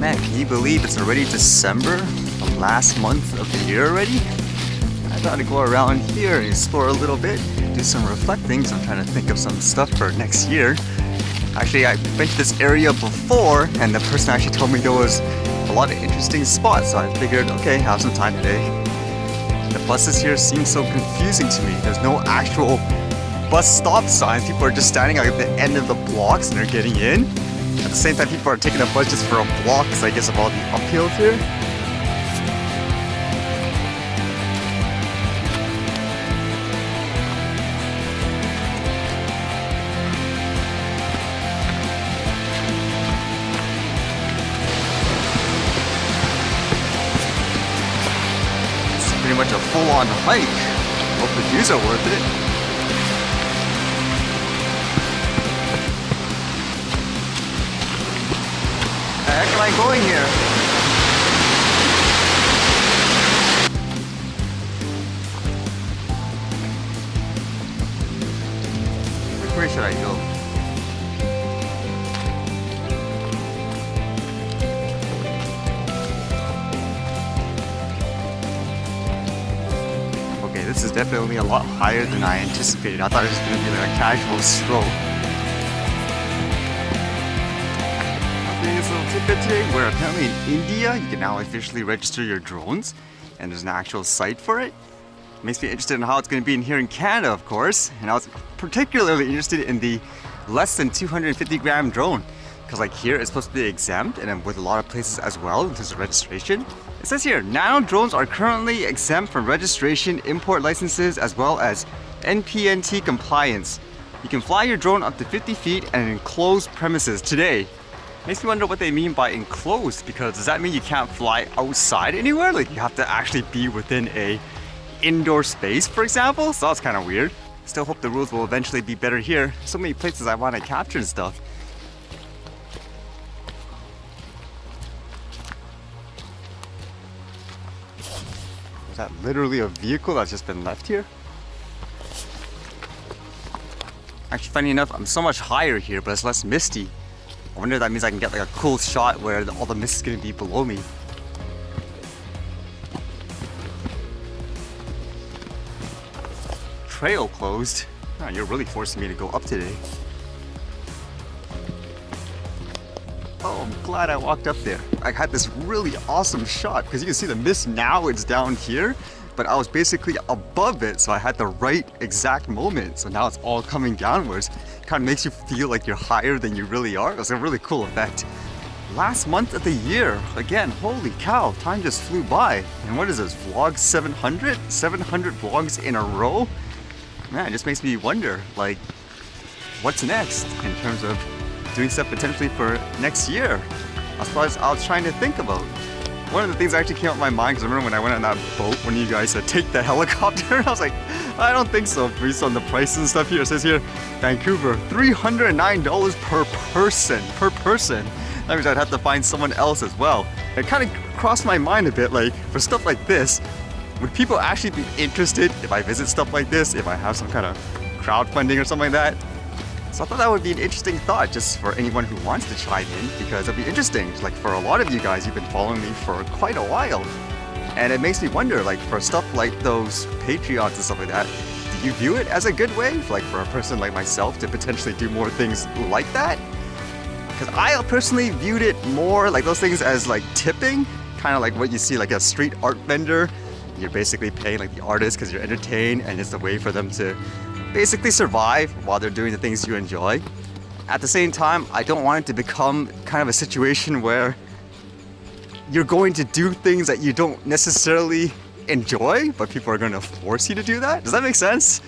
Man, can you believe it's already December? The last month of the year already? I thought I'd go around here and explore a little bit, do some reflecting, so I'm trying to think of some stuff for next year. Actually, I've been to this area before, and the person actually told me there was a lot of interesting spots, so I figured, okay, have some time today. The buses here seem so confusing to me. There's no actual bus stop signs. People are just standing at the end of the blocks and they're getting in. At the same time, people are taking a bus just for a block because I guess of all the uphills here. It's pretty much a full-on hike. Hope the views are worth it. Where the heck am I going here? Where should I go? Okay, this is definitely a lot higher than I anticipated. I thought it was going to be like a casual stroll. This little tidbit today where apparently in India you can now officially register your drones and there's an actual site for it. Makes me interested in how it's going to be in here in Canada, of course, and I was particularly interested in the less than 250 gram drone because like here it's supposed to be exempt, and then with a lot of places as well in terms of registration. It says here, nano drones are currently exempt from registration, import licenses, as well as NPNT compliance. You can fly your drone up to 50 feet and in enclosed premises today. Makes me wonder what they mean by enclosed, because does that mean you can't fly outside anywhere? Like you have to actually be within a indoor space, for example? So that's kind of weird. Still hope the rules will eventually be better here. So many places I want to capture and stuff. Is that literally a vehicle that's just been left here? Actually, funny enough, I'm so much higher here, but it's less misty. I wonder if that means I can get like a cool shot where all the mist is going to be below me. Trail closed? Oh, you're really forcing me to go up today. Oh, I'm glad I walked up there. I had this really awesome shot because you can see the mist now, it's down here, but I was basically above it, so I had the right exact moment. So now it's all coming downwards. Kind of makes you feel like you're higher than you really are. It's a really cool effect. Last month of the year, again, holy cow, time just flew by. And what is this, vlog 700? 700 vlogs in a row? Man, it just makes me wonder, like, what's next in terms of doing stuff potentially for next year? That's what I was trying to think about. One of the things that actually came up in my mind, because I remember when I went on that boat, when you guys said take the helicopter, I was like, I don't think so, based on the prices and stuff here. It says here, Vancouver, $309 per person. That means I'd have to find someone else as well. It kind of crossed my mind a bit, like, for stuff like this, would people actually be interested if I visit stuff like this, if I have some kind of crowdfunding or something like that? So I thought that would be an interesting thought just for anyone who wants to chime in, because it'd be interesting. Like for a lot of you guys, you've been following me for quite a while. And it makes me wonder, like for stuff like those Patreons and stuff like that, do you view it as a good way, like for a person like myself to potentially do more things like that? Because I personally viewed it more like those things as like tipping, kind of like what you see like a street art vendor. You're basically paying like the artist because you're entertained, and it's a way for them to basically survive while they're doing the things you enjoy. At the same time, I don't want it to become kind of a situation where you're going to do things that you don't necessarily enjoy, but people are going to force you to do that. Does that make sense?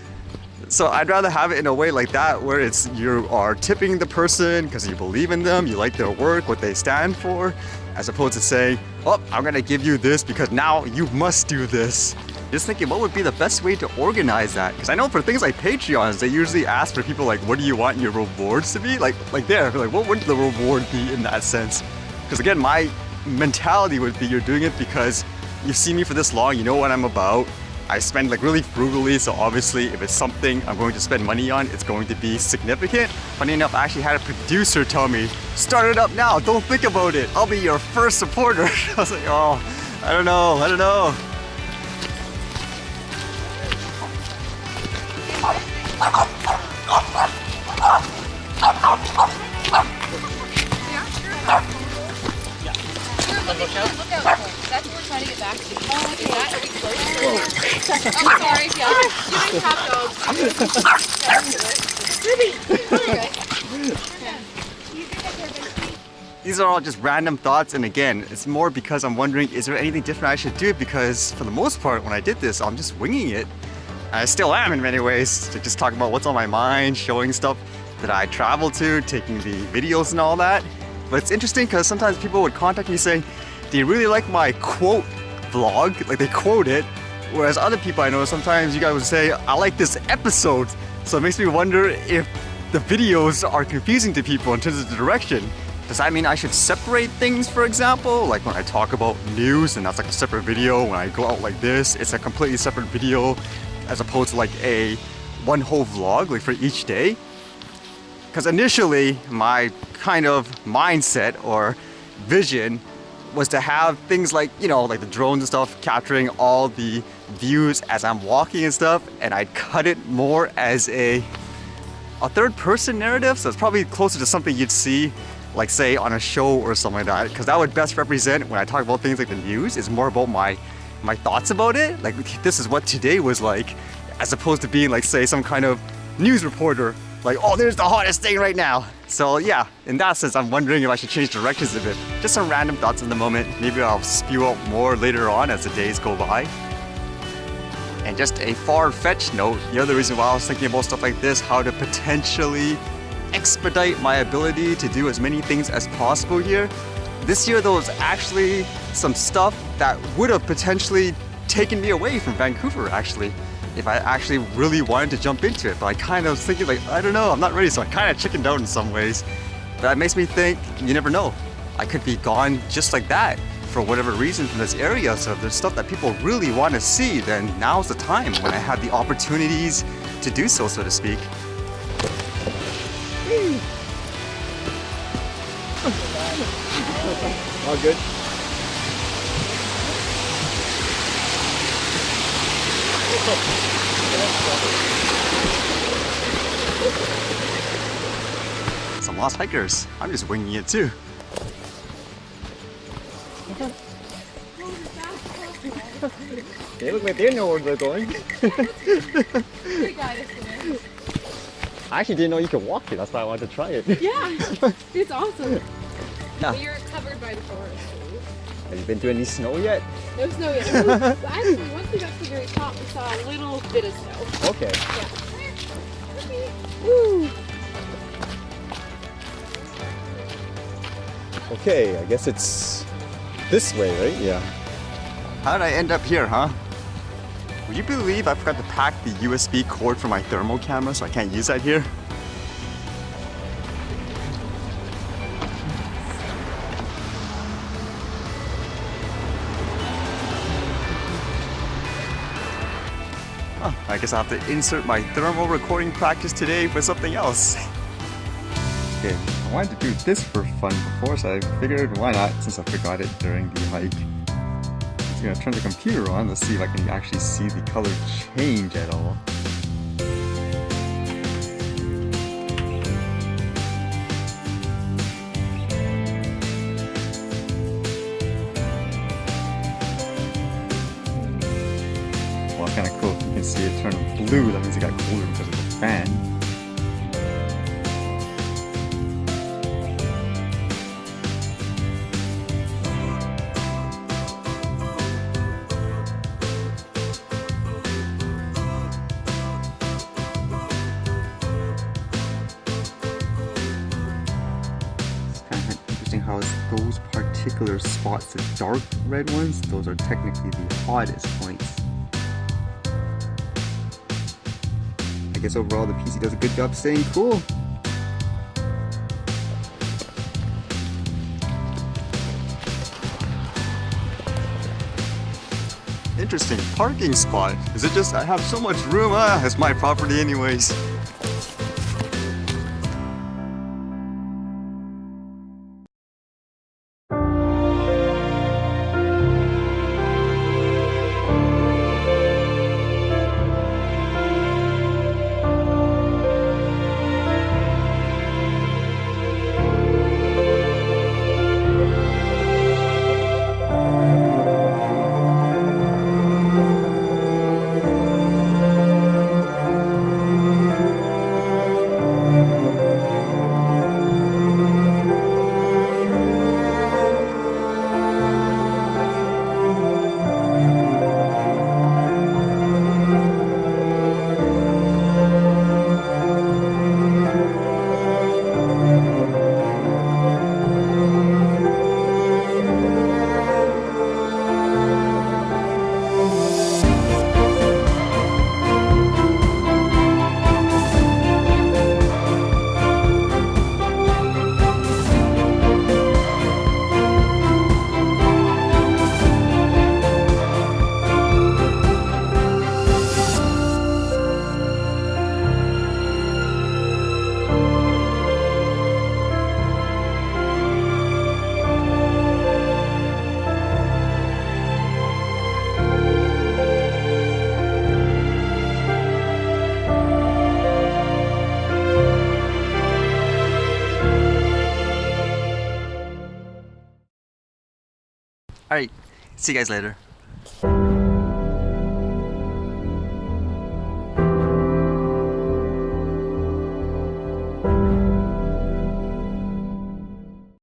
So I'd rather have it in a way like that, where it's you are tipping the person because you believe in them, you like their work, what they stand for, as opposed to saying, oh, I'm going to give you this because now you must do this. Just thinking, what would be the best way to organize that? Because I know for things like Patreons, they usually ask for people like, what do you want your rewards to be? Like there, like what would the reward be in that sense? Because again, my mentality would be you're doing it because you've seen me for this long, you know what I'm about, I spend like really frugally, so obviously if it's something I'm going to spend money on, it's going to be significant. Funny enough, I actually had a producer tell me, start it up now, don't think about it. I'll be your first supporter. I was like, oh, I don't know. Look out. That's what we're trying to get back to. Oh, okay. Are we close? I'm sorry. Yeah. You didn't have dogs. These are all just random thoughts, and again, it's more because I'm wondering, is there anything different I should do? Because for the most part, when I did this, I'm just winging it. I still am in many ways, to just talk about what's on my mind, showing stuff that I travel to, taking the videos and all that. But it's interesting because sometimes people would contact me saying, do you really like my quote vlog? Like they quote it. Whereas other people I know, sometimes you guys would say, I like this episode. So it makes me wonder if the videos are confusing to people in terms of the direction. Does that mean I should separate things, for example? Like when I talk about news and that's like a separate video. When I go out like this, it's a completely separate video as opposed to like a one whole vlog like for each day. Because initially, my kind of mindset or vision was to have things like, you know, like the drones and stuff capturing all the views as I'm walking and stuff, and I'd cut it more as a third person narrative, so it's probably closer to something you'd see, like say on a show or something like that, because that would best represent when I talk about things like the news, it's more about my thoughts about it, like this is what today was like, as opposed to being like say some kind of news reporter. Like, oh, there's the hottest thing right now. So yeah, in that sense, I'm wondering if I should change directions a bit. Just some random thoughts in the moment. Maybe I'll spew out more later on as the days go by. And just a far-fetched note, the other reason why I was thinking about stuff like this, how to potentially expedite my ability to do as many things as possible here. This year, there was actually some stuff that would have potentially taken me away from Vancouver, actually, if I actually really wanted to jump into it. But I kind of was thinking like, I don't know, I'm not ready, so I kind of chickened out in some ways. But that makes me think, you never know. I could be gone just like that for whatever reason from this area. So if there's stuff that people really want to see, then now's the time when I have the opportunities to do so, so to speak. All good. Some lost hikers. I'm just winging it too. They look like they know where they're going. I actually didn't know you could walk it. That's why I wanted to try it. Yeah, it's awesome. Yeah. You're covered by the forest. Have you been to any snow yet? No snow yet. Actually, once we got to the very top, we saw a little bit of snow. Okay. Yeah. Woo! Okay, I guess it's this way, right? Yeah. How did I end up here, huh? Would you believe I forgot to pack the USB cord for my thermal camera, so I can't use that here? Oh, I guess I'll have to insert my thermal recording practice today for something else. Okay, I wanted to do this for fun before, so I figured why not, since I forgot it during the hike. I'm gonna turn the computer on, let's see if I can actually see the color change at all. Well, kind of cool. You can see it turn blue, that means it got colder because of the fan. How those particular spots, the dark red ones, those are technically the hottest points. I guess overall the PC does a good job staying cool. interesting parking spot. Is it just I have so much room? It's my property anyways. Alright, see you guys later.